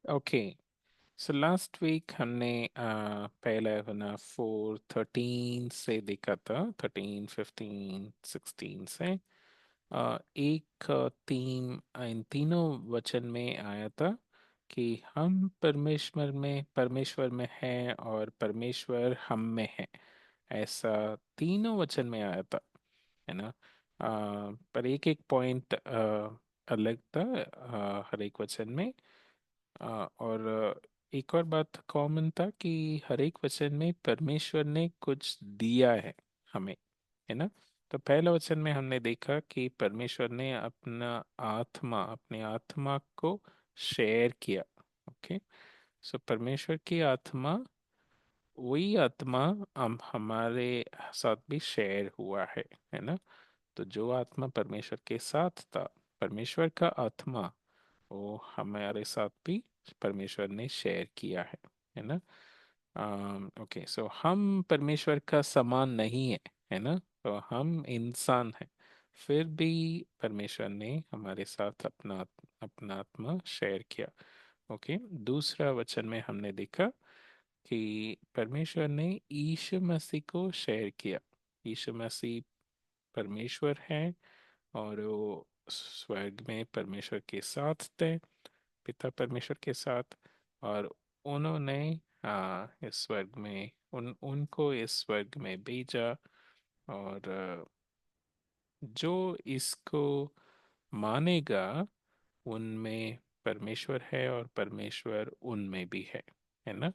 Okay, so last week हमने पहला अपना 4:13 से देखा था, 13, 15, 16 से एक तीन, इन तीनों वचन में आया था कि हम परमेश्वर में हैं और परमेश्वर हम में है। ऐसा तीनों वचन में आया था, है ना। पर एक एक पॉइंट अलग था हर एक वचन में। और एक और बात कॉमन था कि हर एक वचन में परमेश्वर ने कुछ दिया है हमें, है ना। तो पहला वचन में हमने देखा कि परमेश्वर ने अपने आत्मा को शेयर किया। ओके, सो परमेश्वर की आत्मा, वही आत्मा हम हमारे साथ भी शेयर हुआ है ना। तो जो आत्मा परमेश्वर के साथ था, परमेश्वर का आत्मा, वो हमारे साथ भी परमेश्वर ने शेयर किया है ना। ओके, सो हम परमेश्वर का समान नहीं है ना। तो हम इंसान हैं, फिर भी परमेश्वर ने हमारे साथ अपना अपना आत्मा शेयर किया। ओके, दूसरा वचन में हमने देखा कि परमेश्वर ने यीशु मसीह को शेयर किया। यीशु मसीह परमेश्वर है और वो स्वर्ग में परमेश्वर के साथ थे, पिता परमेश्वर के साथ। और उन्होंने इस स्वर्ग में उनको इस स्वर्ग में भेजा। और जो इसको मानेगा, उनमें परमेश्वर है और परमेश्वर उनमें भी है ना।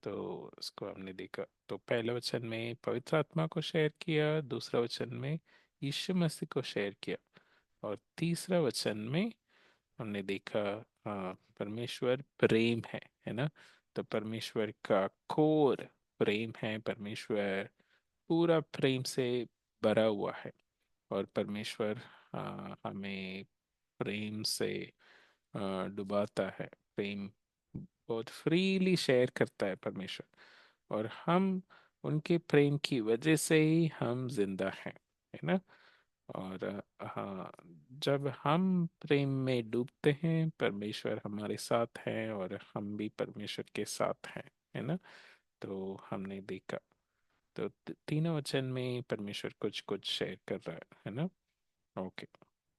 तो उसको हमने देखा। तो पहले वचन में पवित्र आत्मा को शेयर किया, दूसरा वचन में यीशु मसीह को शेयर किया, और तीसरा वचन में हमने देखा परमेश्वर प्रेम है ना। तो परमेश्वर का कोर प्रेम है, परमेश्वर पूरा प्रेम से भरा हुआ है। और परमेश्वर हमें प्रेम से डुबाता है। प्रेम बहुत फ्रीली शेयर करता है परमेश्वर, और हम उनके प्रेम की वजह से ही हम जिंदा हैं, है ना। और हाँ, जब हम प्रेम में डूबते हैं, परमेश्वर हमारे साथ है और हम भी परमेश्वर के साथ हैं, है ना। तो हमने देखा, तो तीनों वचन में परमेश्वर कुछ कुछ शेयर कर रहा है ना। ओके,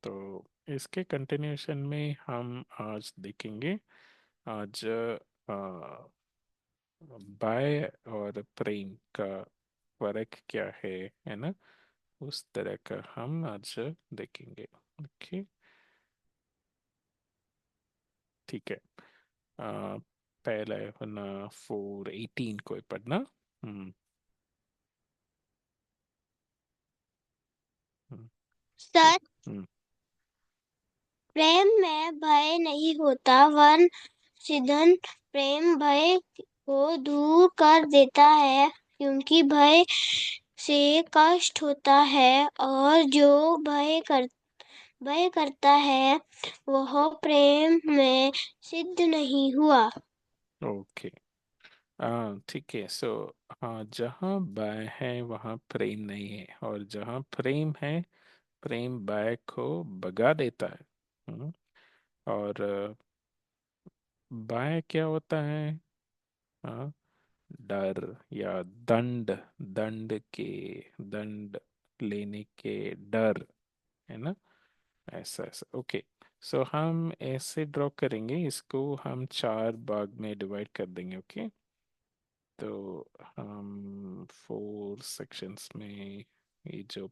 तो इसके कंटिन्यूशन में हम आज देखेंगे। आज बाय और प्रेम का फर्क क्या है ना। उस तरह का हम आज देखेंगे। ओके, ठीक है। आ, पहला है ना 4:18 को पढ़ना। हम्म। हम्म। सच हम्म। प्रेम में भय नहीं होता, वरन सीधन प्रेम भय को दूर कर देता है, क्योंकि भय से कष्ट होता है, और जो भय करता है वह प्रेम में सिद्ध नहीं हुआ। ओके, ठीक है। सो हाँ, जहाँ भय है वहाँ प्रेम नहीं है, और जहाँ प्रेम है, प्रेम भय को भगा देता है। और भय क्या होता है? हाँ, डर या दंड, दंड लेने के डर, है ना। ऐसा ऐसा। ओके, सो हम ऐसे ड्रॉ करेंगे, इसको हम चार भाग में डिवाइड कर देंगे। ओके, तो हम 4 सेक्शंस में, ये जो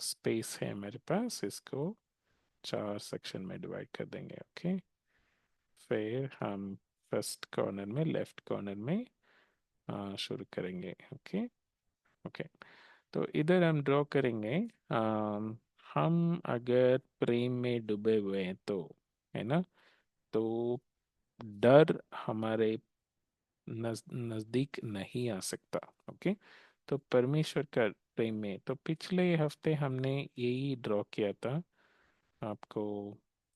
स्पेस है मेरे पास, इसको 4 सेक्शन में डिवाइड कर देंगे। ओके, फिर हम फर्स्ट कॉर्नर में, लेफ्ट कॉर्नर में शुरू करेंगे। ओके। ओके, तो इधर हम ड्रॉ करेंगे। हम अगर प्रेम में डूबे हुए हैं तो, है ना, तो डर हमारे नजदीक नहीं आ सकता। ओके, तो परमेश्वर का प्रेम में, तो पिछले हफ्ते हमने यही ड्रॉ किया था, आपको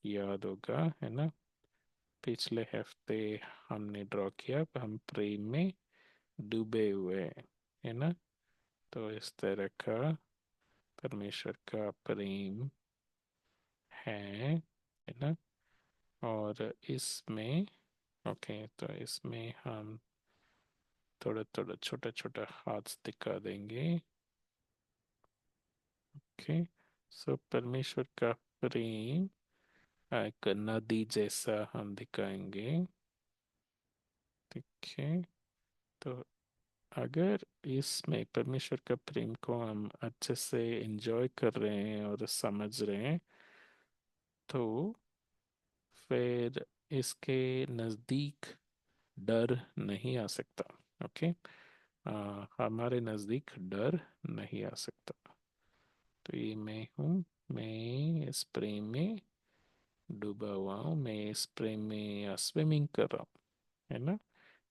याद होगा, है ना। पिछले हफ्ते हमने ड्रॉ किया, हम प्रेम में डूबे हुए हैं, है ना। तो इस तरह का परमेश्वर का प्रेम है ना। और इसमें, ओके, तो इसमें हम थोड़ा थोड़ा छोटा छोटा हाथ दिखा देंगे। ओके, सो परमेश्वर का प्रेम एक नदी जैसा हम दिखाएंगे। ठीक है, तो अगर इसमें परमेश्वर का प्रेम को हम अच्छे से एंजॉय कर रहे हैं और समझ रहे हैं, तो फिर इसके नज़दीक डर नहीं आ सकता। ओके, हमारे नज़दीक डर नहीं आ सकता। तो ये मैं हूँ, मैं इस प्रेम में डूबा हुआ हूँ, मैं इस प्रेम में स्विमिंग कर रहा हूँ, है ना?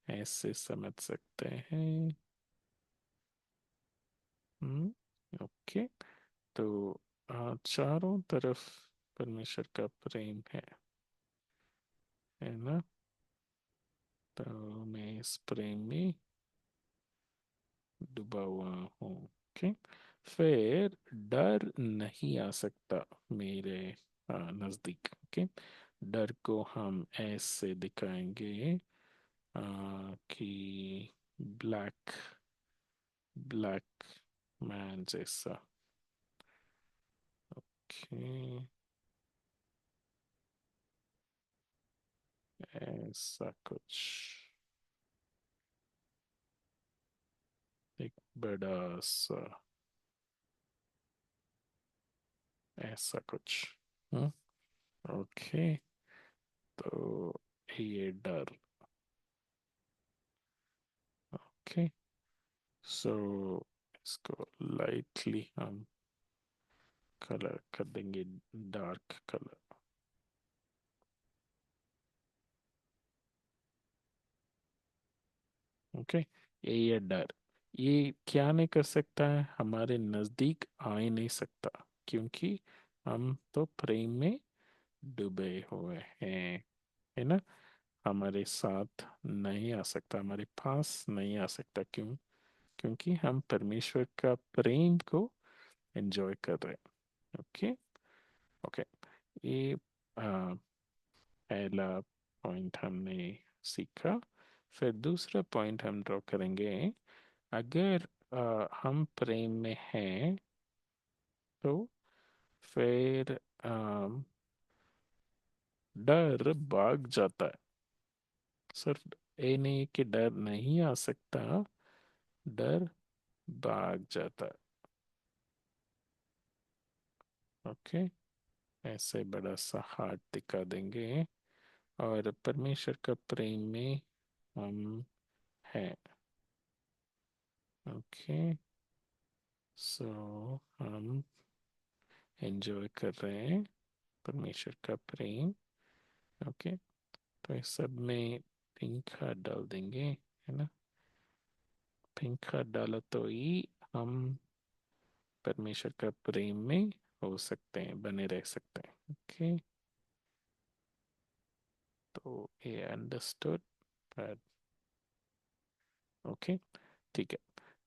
ऐसे समझ सकते हैं। ओके, तो चारों तरफ परमेश्वर का प्रेम है ना? तो मैं इस प्रेम में डूबा हुआ हूँ। ओके, फिर डर नहीं आ सकता मेरे नज़दीक। ओके, डर को हम ऐसे दिखाएंगे कि ब्लैक ब्लैक मैन जैसा। ओके, ऐसा कुछ, एक बड़ा सा, ऐसा कुछ। हम्म, ओके, तो ये डर। ओके, सो इसको लाइटली हम कलर कर देंगे, डार्क कलर। ओके, ये डर, ये क्या नहीं कर सकता है, हमारे नजदीक आ ही नहीं सकता, क्योंकि हम तो प्रेम में डूबे हुए हैं, है ना? हमारे साथ नहीं आ सकता, हमारे पास नहीं आ सकता। क्यों? क्योंकि हम परमेश्वर का प्रेम को एंजॉय कर रहे हैं। ओके, ओके, ये आ, पहला पॉइंट हमने सीखा। फिर दूसरा पॉइंट हम ड्रॉ करेंगे। अगर हम प्रेम में हैं, तो फिर डर भाग जाता है। सिर्फ ये नहीं कि डर नहीं आ सकता, डर भाग जाता है। ओके, ऐसे बड़ा सा हार्ट दिखा देंगे, और परमेश्वर का प्रेम में हम हैं। ओके, सो हम एंजॉय कर रहे हैं परमेश्वर का प्रेम। ओके, तो इस सब में पिंक खाद डाल देंगे, है ना? पिंक खाद डाला तो ही हम परमेश्वर का प्रेम में हो सकते हैं, बने रह सकते हैं। ओके, तो ये अंडरस्टूड। पर ओके, ठीक है,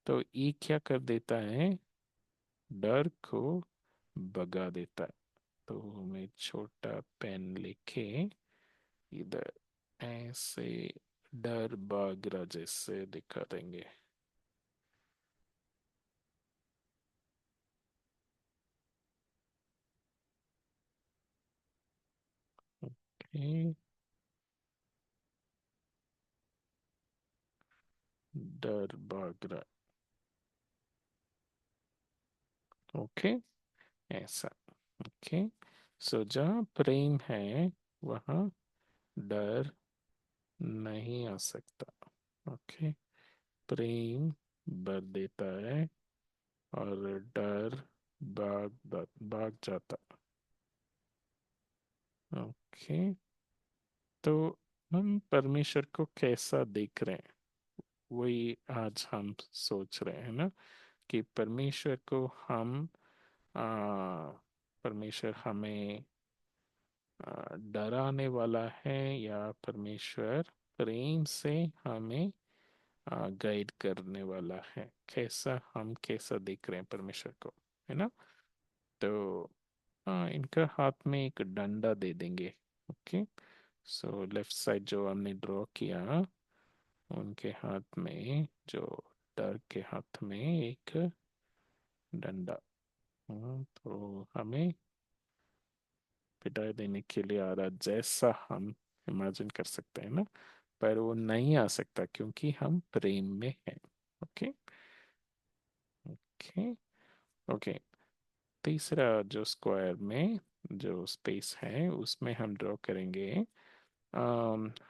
तो ये क्या कर देता है, डर को भगा देता है। तो मैं छोटा पेन लेके इधर ऐसे डर भाग रहा जैसे दिखा देंगे। ओके, डर भाग रहा। ओके, ऐसा। ओके, सो जहाँ प्रेम है वहाँ डर नहीं आ सकता। ओके, प्रेम भर देता है और डर भाग जाता। ओके, तो हम परमेश्वर को कैसा देख रहे हैं, वही आज हम सोच रहे हैं ना, कि परमेश्वर को हम आ, परमेश्वर हमें डराने वाला है, या परमेश्वर प्रेम से हमें गाइड करने वाला है, कैसा हम कैसा देख रहे हैं परमेश्वर को, है ना? तो इनका हाथ में एक डंडा दे देंगे। ओके, सो लेफ्ट साइड जो हमने ड्रॉ किया, उनके हाथ में, जो डर के हाथ में एक डंडा। तो हमें पिटाई देने के लिए आ रहा, जैसा हम इमेजिन कर सकते हैं ना, पर वो नहीं आ सकता क्योंकि हम प्रेम में हैं। ओके। ओके। ओके। तीसरा जो स्क्वायर में जो स्पेस है उसमें हम ड्रॉ करेंगे।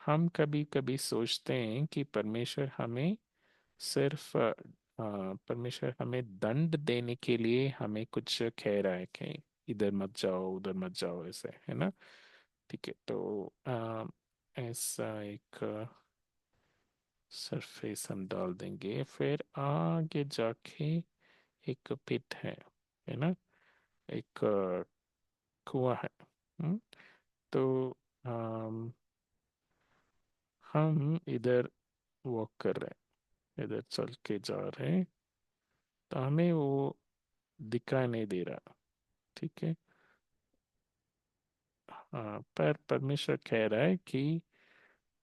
हम कभी कभी सोचते हैं कि परमेश्वर हमें सिर्फ परमेश्वर हमें दंड देने के लिए हमें कुछ कह रहा है कि इधर मत जाओ उधर मत जाओ, ऐसे है ना। ठीक है, तो ऐसा एक सरफेस हम डाल देंगे, फिर आगे जाके एक पिट है ना, एक कुआं है। हम्म, तो अम, हम इधर वॉक कर रहे हैं, इधर चल के जा रहे हैं, तो हमें वो दिखाई नहीं दे रहा। ठीक है। हाँ, पर परमेश्वर कह रहा है कि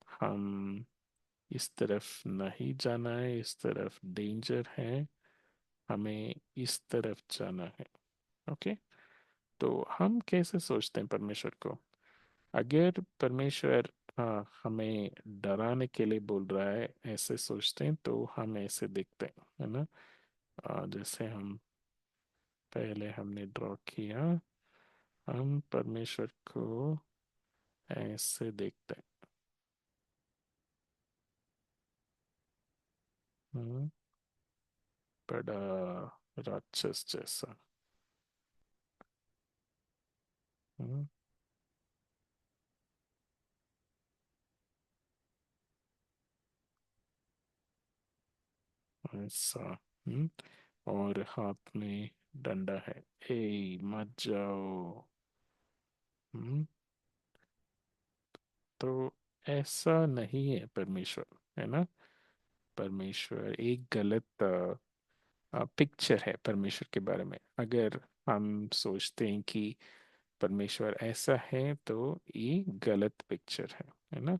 हम इस तरफ नहीं जाना है, इस तरफ डेंजर है, हमें इस तरफ जाना है। ओके। तो हम कैसे सोचते हैं परमेश्वर को? अगर परमेश्वर हमें डराने के लिए बोल रहा है, ऐसे सोचते हैं, तो हम ऐसे देखते हैं, है ना। जैसे हम पहले हमने ड्रॉ किया, हम परमेश्वर को ऐसे देखते हैं। बड़ा राक्षस जैसा। हम्म, ऐसा। हम्म, और हाथ में डंडा है। ए मत जाओ। हम्म, तो ऐसा नहीं है परमेश्वर, है ना। परमेश्वर एक गलत पिक्चर है परमेश्वर के बारे में। अगर हम सोचते हैं कि परमेश्वर ऐसा है, तो ये गलत पिक्चर है ना।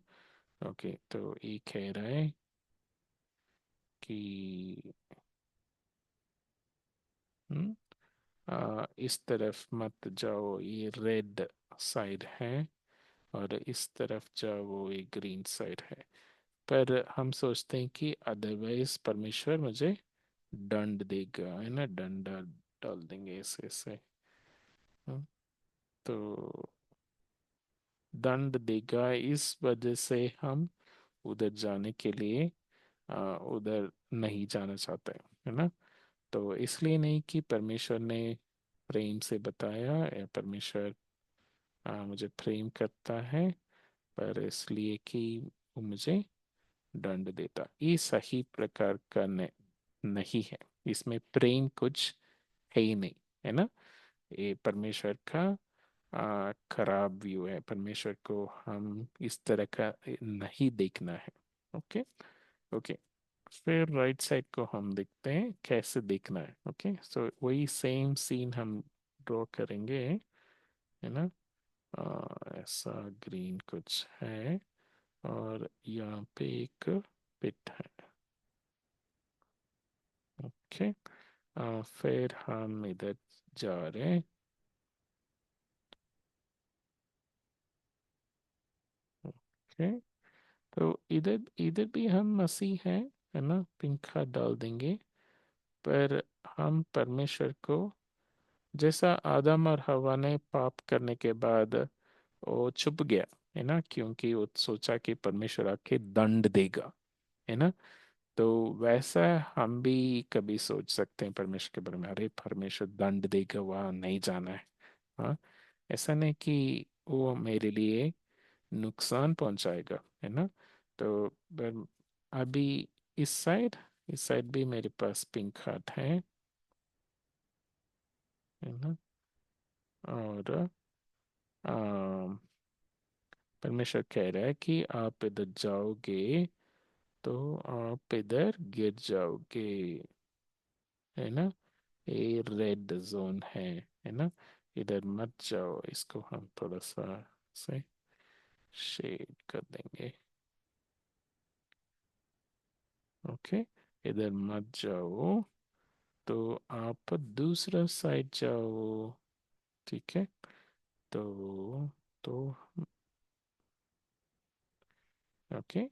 ओके, तो ये कह रहा है कि हम्म, इस तरफ मत जाओ, ये रेड साइड है, और इस तरफ जाओ, वो ये ग्रीन साइड है। पर हम सोचते हैं कि अदरवाइज परमेश्वर मुझे दंड देगा, है ना, दंड डाल देंगे ऐसे ऐसे। हाँ, तो दंड देगा, इस वजह से हम उधर जाने के लिए उधर नहीं जाना चाहते, है ना। तो इसलिए नहीं कि परमेश्वर ने प्रेम से बताया, या परमेश्वर मुझे प्रेम करता है, पर इसलिए कि वो मुझे दंड देता। ये सही प्रकार का नहीं है। इसमें प्रेम कुछ है ही नहीं, है ना। ये परमेश्वर का खराब व्यू है। परमेश्वर को हम इस तरह का नहीं देखना है। ओके। ओके। फिर राइट साइड को हम देखते हैं कैसे देखना है। ओके, सो वही सेम सीन हम ड्रॉ करेंगे, है ना। ऐसा ग्रीन कुछ है, और यहाँ पे एक पिट है। ओके। फिर हम इधर जा रहे हैं। ओके, तो इधर इधर भी हम मसीह हैं, है ना, पिंक खाद डाल देंगे। पर हम परमेश्वर को, जैसा आदम और हवा ने पाप करने के बाद वो छुप गया, है ना, क्योंकि वो सोचा कि परमेश्वर आके दंड देगा, है ना। तो वैसा हम भी कभी सोच सकते हैं परमेश्वर के बारे में, अरे परमेश्वर दंड देगा, वहाँ नहीं जाना है। हाँ, ऐसा नहीं कि वो मेरे लिए नुकसान पहुंचाएगा, है ना। तो पर अभी इस साइड भी मेरे पास पिंक हार्ट है ना। और अम, परमेश्वर कह रहा है कि आप इधर जाओगे तो आप इधर गिर जाओगे, है ना। ये रेड जोन है ना। इधर मत जाओ, इसको हम थोड़ा सा से शेड कर देंगे। ओके, इधर मत जाओ, तो आप दूसरा साइड जाओ। ठीक है, तो तो ओके,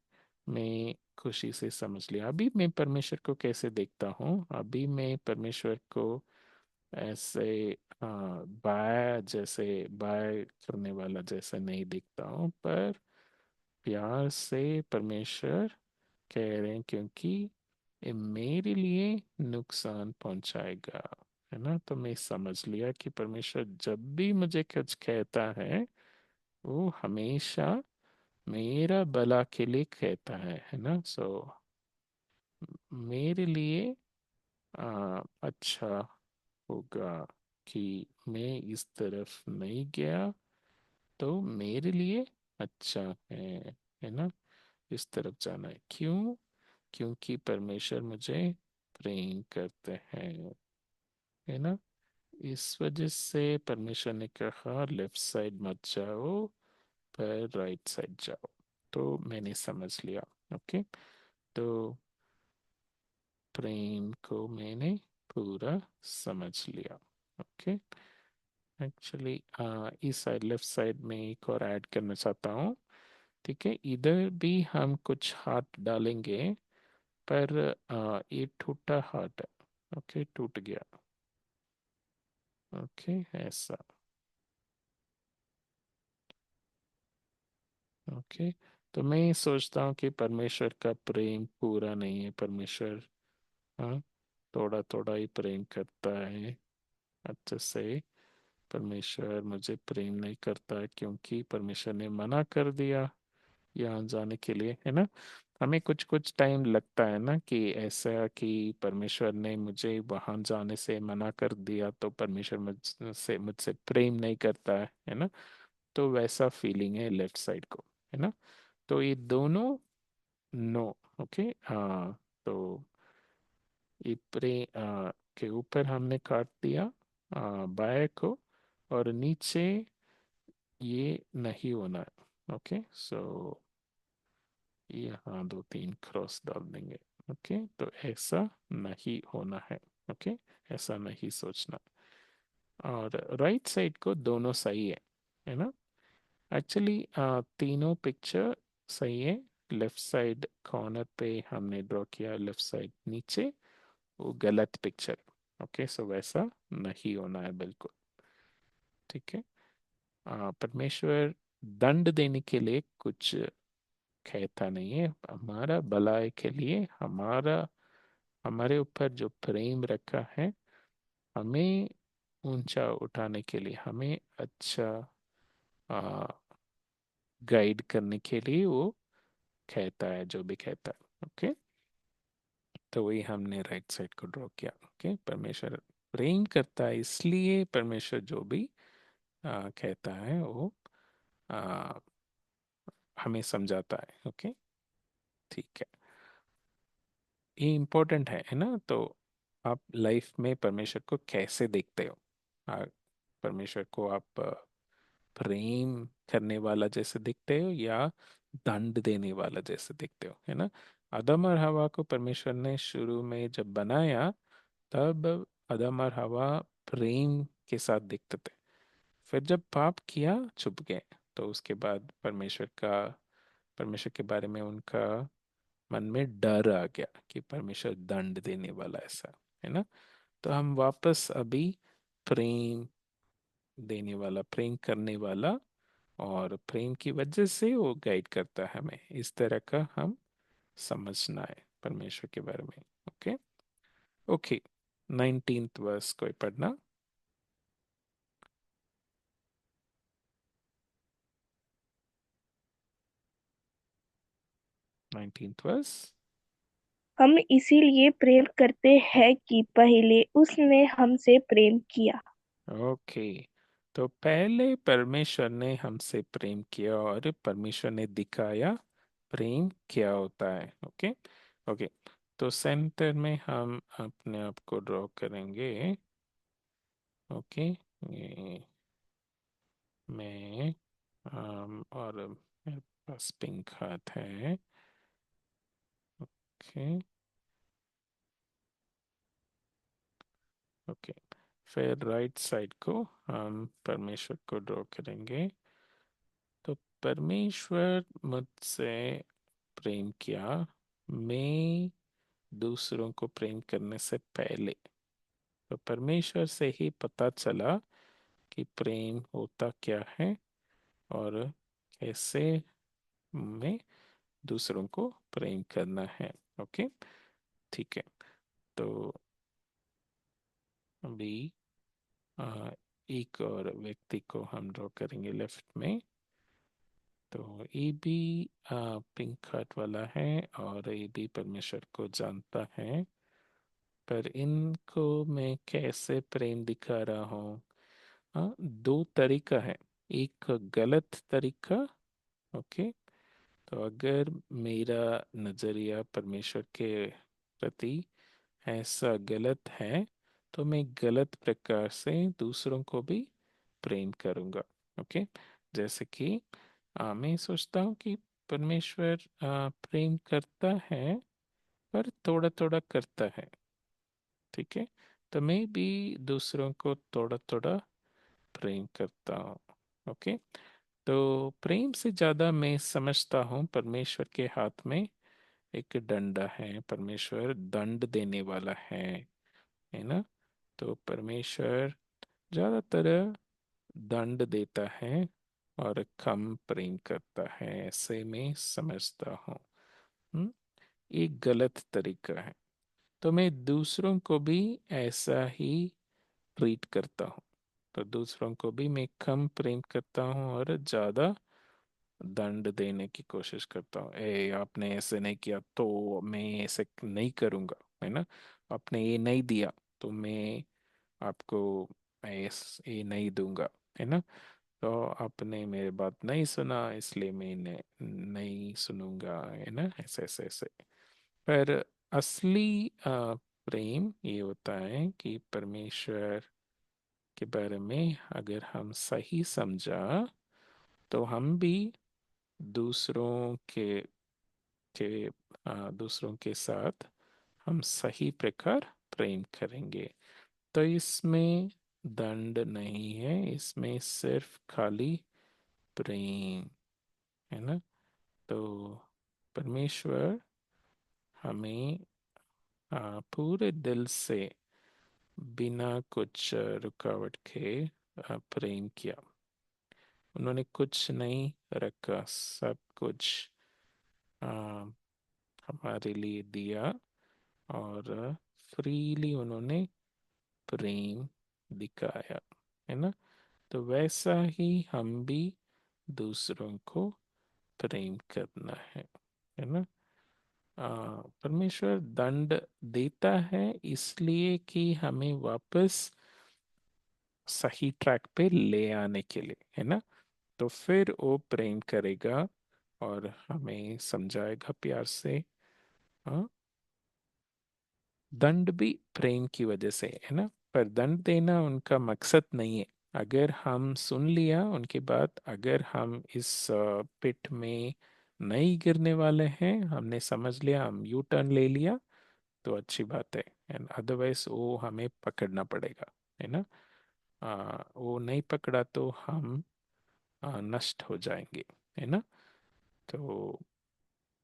मैं खुशी से समझ लिया। अभी मैं परमेश्वर को कैसे देखता हूँ? अभी मैं परमेश्वर को ऐसे बाय जैसे बाय करने वाला जैसे नहीं दिखता हूँ, पर प्यार से परमेश्वर कह रहे हैं, क्योंकि ये मेरे लिए नुकसान पहुंचाएगा, है ना? तो मैं समझ लिया कि परमेश्वर जब भी मुझे कुछ कहता है, वो हमेशा मेरा भला के लिए कहता है ना? सो मेरे लिए अच्छा होगा कि मैं इस तरफ नहीं गया, तो मेरे लिए अच्छा है ना? इस तरफ जाना है। क्यों? क्योंकि परमेश्वर मुझे प्रेम करते हैं, है ना? इस वजह से परमेश्वर ने कहा लेफ्ट साइड मत जाओ, पर राइट साइड जाओ। तो मैंने समझ लिया। ओके, तो प्रेम को मैंने पूरा समझ लिया। ओके, एक्चुअली इस साइड लेफ्ट साइड में एक और ऐड करना चाहता हूँ। ठीक है, इधर भी हम कुछ हाथ डालेंगे, पर ये टूटा हाथ है। ओके, टूट गया। ओके, ऐसा। ओके, तो मैं सोचता हूँ कि परमेश्वर का प्रेम पूरा नहीं है। परमेश्वर हाँ, थोड़ा थोड़ा ही प्रेम करता है अच्छे से। परमेश्वर मुझे प्रेम नहीं करता है, क्योंकि परमेश्वर ने मना कर दिया यहाँ जाने के लिए, है ना? हमें कुछ कुछ टाइम लगता है ना कि ऐसा कि परमेश्वर ने मुझे वहां जाने से मना कर दिया, तो परमेश्वर मुझसे मुझसे प्रेम नहीं करता है ना? तो वैसा फीलिंग है लेफ्ट साइड को, है ना? तो ये दोनों नो। ओके, हाँ, तो ये के ऊपर हमने काट दिया बाएं को, और नीचे ये नहीं होना है। ओके, सो यहाँ दो तीन क्रॉस डाल देंगे। ओके, तो ऐसा नहीं होना है। ओके, ऐसा नहीं सोचना। और राइट साइड को दोनों सही है ना? एक्चुअली तीनों पिक्चर सही है। लेफ्ट साइड कॉर्नर पे हमने ड्रॉ किया, लेफ्ट साइड नीचे, वो गलत पिक्चर। ओके, सो वैसा नहीं होना है बिल्कुल। ठीक है, परमेश्वर दंड देने के लिए कुछ कहता नहीं है। हमारा भलाई के लिए, हमारे ऊपर जो प्रेम रखा है, हमें ऊंचा उठाने के लिए, हमें अच्छा गाइड करने के लिए वो कहता है जो भी कहता है। ओके, तो वही हमने राइट साइड को ड्रॉ किया। ओके, परमेश्वर प्रेम करता है, इसलिए परमेश्वर जो भी कहता है वो आ, हमें समझाता है। ओके, ठीक है, ये इम्पोर्टेंट है ना? तो आप लाइफ में परमेश्वर को कैसे देखते हो? आ, परमेश्वर को आप प्रेम करने वाला जैसे दिखते हो, या दंड देने वाला जैसे दिखते हो, है ना? आदम और हवा को परमेश्वर ने शुरू में जब बनाया, तब आदम और हवा प्रेम के साथ दिखते थे। फिर जब पाप किया, छुप गए। तो उसके बाद परमेश्वर के बारे में उनका मन में डर आ गया कि परमेश्वर दंड देने वाला, ऐसा, है ना? तो हम वापस अभी प्रेम देने वाला, प्रेम करने वाला, और प्रेम की वजह से वो गाइड करता है हमें, इस तरह का हम समझना है परमेश्वर के बारे में। ओके, ओके, 19th वर्स कोई पढ़ना? 19th verse. हम इसीलिए प्रेम करते हैं कि पहले उसने हमसे प्रेम किया। ओके, तो पहले परमेश्वर ने हमसे प्रेम किया, और परमेश्वर ने दिखाया प्रेम क्या होता है। ओके, ओके, तो सेंटर में हम अपने आप को ड्रॉ करेंगे। ओके, ये मैं और पास पिंक हाथ है। ओके। ओके, फिर राइट साइड को हम परमेश्वर को ड्रॉ करेंगे। तो परमेश्वर मुझसे प्रेम किया, मैं दूसरों को प्रेम करने से पहले। तो परमेश्वर से ही पता चला कि प्रेम होता क्या है और कैसे में दूसरों को प्रेम करना है। ओके, ठीक है। तो अभी आ, एक और व्यक्ति को हम ड्रॉ करेंगे लेफ्ट में। तो ये भी पिंक हार्ट वाला है और ये भी परमेश्वर को जानता है, पर इनको मैं कैसे प्रेम दिखा रहा हूँ? हाँ, दो तरीका है। एक गलत तरीका। ओके, तो अगर मेरा नजरिया परमेश्वर के प्रति ऐसा गलत है, तो मैं गलत प्रकार से दूसरों को भी प्रेम करूंगा। ओके, जैसे कि मैं सोचता हूँ कि परमेश्वर प्रेम करता है, पर थोड़ा थोड़ा करता है। ठीक है, तो मैं भी दूसरों को थोड़ा थोड़ा प्रेम करता हूँ। ओके, तो प्रेम से ज्यादा मैं समझता हूँ परमेश्वर के हाथ में एक डंडा है, परमेश्वर दंड देने वाला है ना। तो परमेश्वर ज्यादातर दंड देता है और कम प्रेम करता है, ऐसे मैं समझता हूँ। हम्म, एक गलत तरीका है। तो मैं दूसरों को भी ऐसा ही ट्रीट करता हूँ। तो दूसरों को भी मैं कम प्रेम करता हूँ और ज्यादा दंड देने की कोशिश करता हूँ। ए, आपने ऐसे नहीं किया तो मैं ऐसे नहीं करूँगा, है ना। आपने ये नहीं दिया तो मैं आपको ये नहीं दूंगा, है ना। तो आपने मेरी बात नहीं सुना, इसलिए मैं नहीं सुनूंगा, है ना। ऐसे ऐसे ऐसे। पर असली प्रेम ये होता है कि परमेश्वर के बारे में अगर हम सही समझा, तो हम भी दूसरों के दूसरों के साथ हम सही प्रकार प्रेम करेंगे। तो इसमें दंड नहीं है, इसमें सिर्फ खाली प्रेम, है ना। तो परमेश्वर हमें पूरे दिल से बिना कुछ रुकावट के प्रेम किया। उन्होंने कुछ नहीं रखा, सब कुछ आ, हमारे लिए दिया और फ्रीली उन्होंने प्रेम दिखाया, है ना। तो वैसा ही हम भी दूसरों को प्रेम करना है ना। परमेश्वर दंड देता है इसलिए कि हमें वापस सही ट्रैक पे ले आने के लिए, है ना। तो फिर वो प्रेम करेगा और हमें समझाएगा प्यार से। हाँ, दंड भी प्रेम की वजह से, है ना। पर दंड देना उनका मकसद नहीं है। अगर हम सुन लिया उनकी बात, अगर हम इस पिट में नहीं गिरने वाले हैं, हमने समझ लिया, हम यू टर्न ले लिया, तो अच्छी बात है। एंड अदरवाइज वो हमें पकड़ना पड़ेगा, है ना। वो नहीं पकड़ा तो हम नष्ट हो जाएंगे, है ना। तो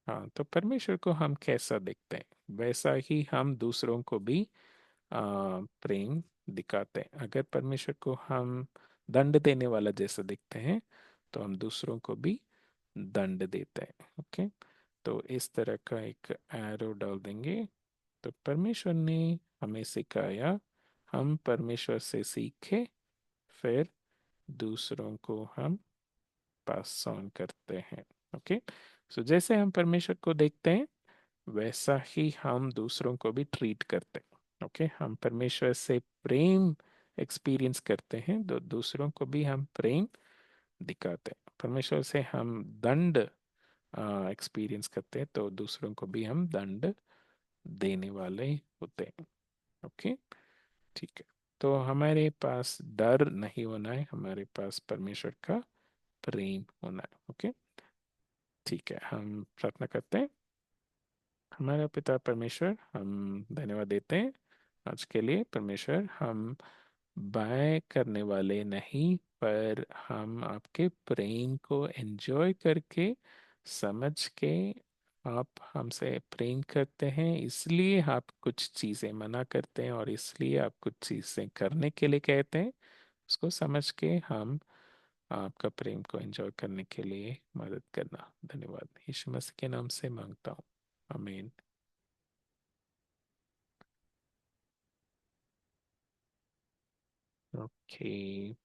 हाँ, तो परमेश्वर को हम कैसा देखते हैं, वैसा ही हम दूसरों को भी प्रेम दिखाते हैं। अगर परमेश्वर को हम दंड देने वाला जैसा देखते हैं, तो हम दूसरों को भी दंड देते हैं। ओके, तो इस तरह का एक एरो डाल देंगे। तो परमेश्वर ने हमें सिखाया, हम परमेश्वर से सीखे, फिर दूसरों को हम पास ऑन करते हैं। ओके, सो जैसे हम परमेश्वर को देखते हैं, वैसा ही हम दूसरों को भी ट्रीट करते हैं। ओके, हम परमेश्वर से प्रेम एक्सपीरियंस करते हैं तो दूसरों को भी हम प्रेम दिखाते हैं। परमेश्वर से हम दंड एक्सपीरियंस करते हैं तो दूसरों को भी हम दंड देने वाले होते हैं। ओके, ठीक है। तो हमारे पास डर नहीं होना है, हमारे पास परमेश्वर का प्रेम होना है। ओके, ठीक है, हम प्रार्थना करते हैं। हमारा पिता परमेश्वर, हम धन्यवाद देते हैं आज के लिए। परमेश्वर, हम बाय करने वाले नहीं, पर हम आपके प्रेम को एंजॉय करके, समझ के, आप हमसे प्रेम करते हैं इसलिए आप कुछ चीज़ें मना करते हैं, और इसलिए आप कुछ चीज़ें करने के लिए कहते हैं। उसको समझ के हम आपका प्रेम को एंजॉय करने के लिए मदद करना। धन्यवाद, यीशु मसीह के नाम से मांगता हूँ, आमीन। ओके।